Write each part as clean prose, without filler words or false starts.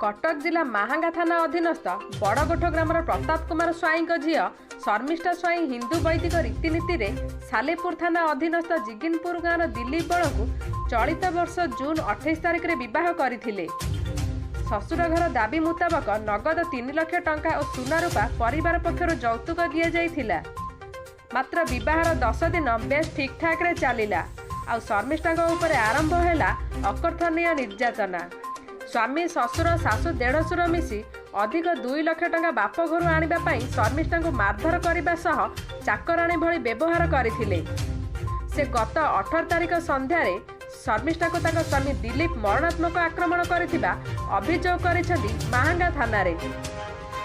कटक जिला माहांगा थाना अधीनस्थ बड़गोठ ग्रामर प्रताप कुमार स्वाईं झील शर्मिष्ठा स्वाईं हिंदू वैदिक रीतिनीति रे सालेपुर थाना अधीनस्थ जिगिनपुर गाँव दिलीप बड़ को चलित वर्ष जून 28 तारिख में बह करथिले। शशुर घर दाबी मुताबक नगद 3 लाख टंका और सुना रूपा परिवार पक्षर यौतुक दि जाइथिला। मात्र विवाहर 10 दिन बेस ठीक ठाक रे चलिला। आ शर्मिष्ठा उपर आरंभ है अकर्थनीय निर्यातना। स्वामी शशुर शाशु देढ़शुर मिसी अधिक 2 लाख टंका बाप घर आने शर्मिष्ठा को मारधर करने सह चाकराणी भली व्यवहार करथिले। से गत 18 तारिख संध्यारे शर्मिष्ठा को ताका स्वामी दिलीप मरणात्मक आक्रमण करथिबा अभियोग करिसेंती माहांगा थाना रे।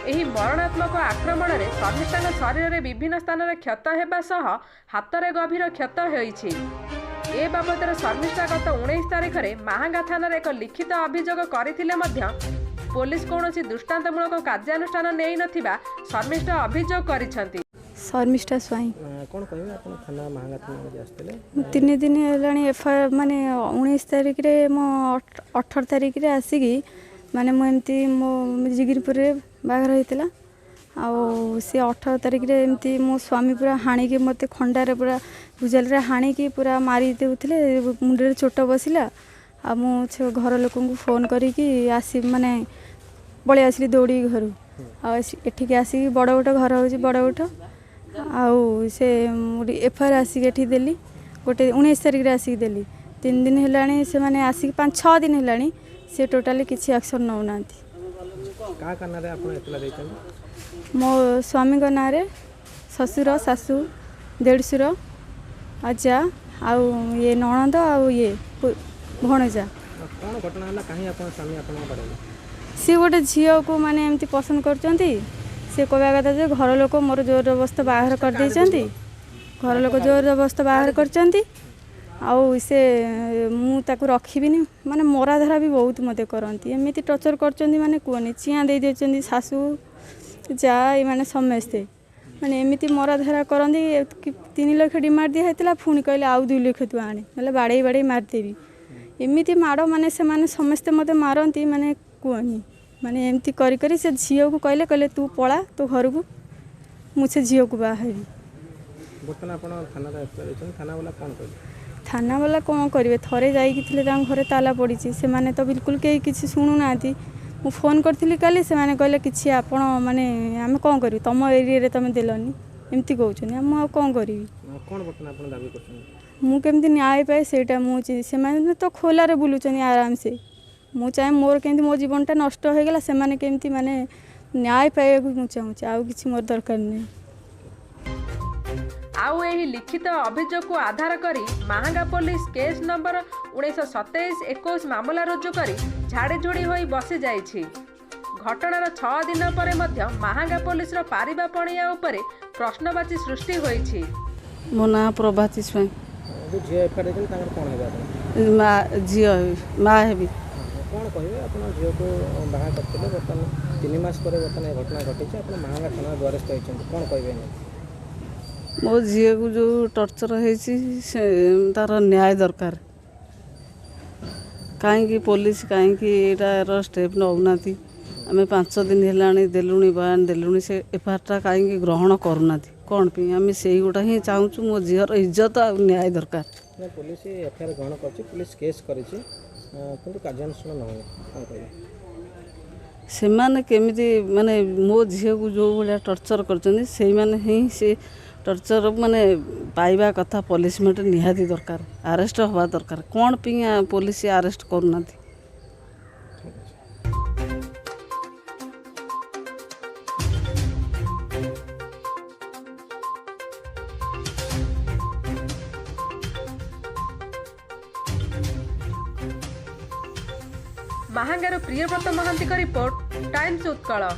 एही मरणात्मक आक्रमण में शर्मिष्ठा शरीर में विभिन्न स्थान में क्षत होगा सह हाथ में गभीर क्षत होइछि। ए बाबद शर्मिष्ठा गत 19 तारिख में माहांगा थाना एक लिखित अभियोग करथिले मध्य पुलिस कौनसी दृष्टांतमूलक कार्यानुष्ठान नहीं नथिबा शर्मिष्ठा अभियोग करिसेंती। शर्मिष्ठा स्वाईं कौन कहबे आपण थाना माहांगा थाना में आस्तेले 3 दिन हेलाणी एफआईआर माने 19 तारिख रे मो 18 तारिख रे आसीगी माने मो एमती मो जिगिरपुर रे बागर होइतला। आउ से 18 तारिख रे एमती मो स्वामी पूरा हाणी के मते खंडा रे पूरा भुजल रे हाणी के पूरा मारी देउथिले। मुंडे चोट बसिला। आ मो घर लोक को फोन करिकी आसी माने बळे आसली दौड़ी घर आ एठी के आसी बड़गोट घर होची बड़गोट। आउ से एफआईआर आसिक एठी देली गोटे 19 तारिख रे आसिक देली। 3 दिन हेलाणी से माने आसिक 5-6 दिन हेलाणी से टोटाली किछि एक्शन नौ नांती। का करना रे आपण एतला दैछन मो स्वामी को ना रे ससुर शाशु देढ़शुर आजा आउ ये नणंद आउ ये भणजा। कौन घटना हला काहे आपण स्वामी आपण पड़ेला सी गोटे झील को माने एमती पसंद करचंती। से कहवा कथा जे घर लोक मोर जोर जबरदस्त बाहर कर देइचंती। घर लोक जोर जबरदस्त बाहर करचंती। आउ से मु ताकू रखिबिनी माने मोरा धरा भी बहुत मते करंती। एमिति टर्चर करचंती माने कोनी चिया दे देचंती सासू जा ये माने समस्ते माने एमिति मोरा धरा करंती। 3 लाख डिमांड दिया हेतला पुणी कहले आउ 2 लाख तू आने मतलब बाड़े बाड़े मार देबी एमिति माड़ माने से माने समस्ते मते मारंती माने कोनी माने एमती करी करी से झियो को कहले कहले तू पळा तो घर को मुझे झियो को बाहरी। बर्तन आपण थाना रे एक्सप्लेनेशन थाना वाला कोन कहले थाना वाला कौन करेंगे थरे जाइए घरे ताला पड़ी से माने तो बिल्कुल कहीं किसी शुणु ना। मु फोन करी काली से माने कहले कि आपण माने आम कौन करूँ तुम एरिया तुम देलनी एमती कहते मुझे कौन करी मुझे न्याय पाए से मुझे तो खोलार बुलूचन आराम से मु चाहे मोर केमती मो जीवनटा नष्ट हो गला से माने केमती माने न्याय पाए मुझे चाहूँगी आउ कि मोर दरकार नहीं। आउ एही लिखित अभियोग को आधार करी माहांगा पुलिस केस नंबर 1927-21 मामला रुजु करी झाड़ीझुड़ी होई बसी जाइछि। घटनार 6 दिन पर मध्य माहांगा पुलिस पारिबा पणिया उपरे प्रश्नवाची सृष्टि होइछि। मो ना प्रभाती स्वाई जे एफआईआर देन तांगर कोन हेबा मा झियो मा हेबी कोन कहबे आपण झियो को बाहा करतले बर्तन 3 मास पर बर्तन ए घटना घटिछि आपण माहांगा थाना द्वारस्थ होइछन कोन कहबे मो झील को जो टर्चर है तार न्याय दरकार कहीं पुलिस कहीं स्टेप नौना आम 5 दिन है देलुणी बयान देलुणी से एफआईआर कहीं ग्रहण करूना कौन पी आम से गोटा ही चाहूँ मो झीर इज्जत आ न्याय दरकार। पुलिस एफआईआर ग्रहण कर केस कार्यानुष्ठान से माने केमिति माने मो झील को जो भाया टर्चर करछन से माने ही से टर्चर माने पाइबा कथा पनिशमेंट निहाती दरकार अरेस्ट हवा दरकार कौन पी पुलिस अरेस्ट करूना। माहांगार प्रियव्रत महांती का रिपोर्ट टाइम्स उत्कल।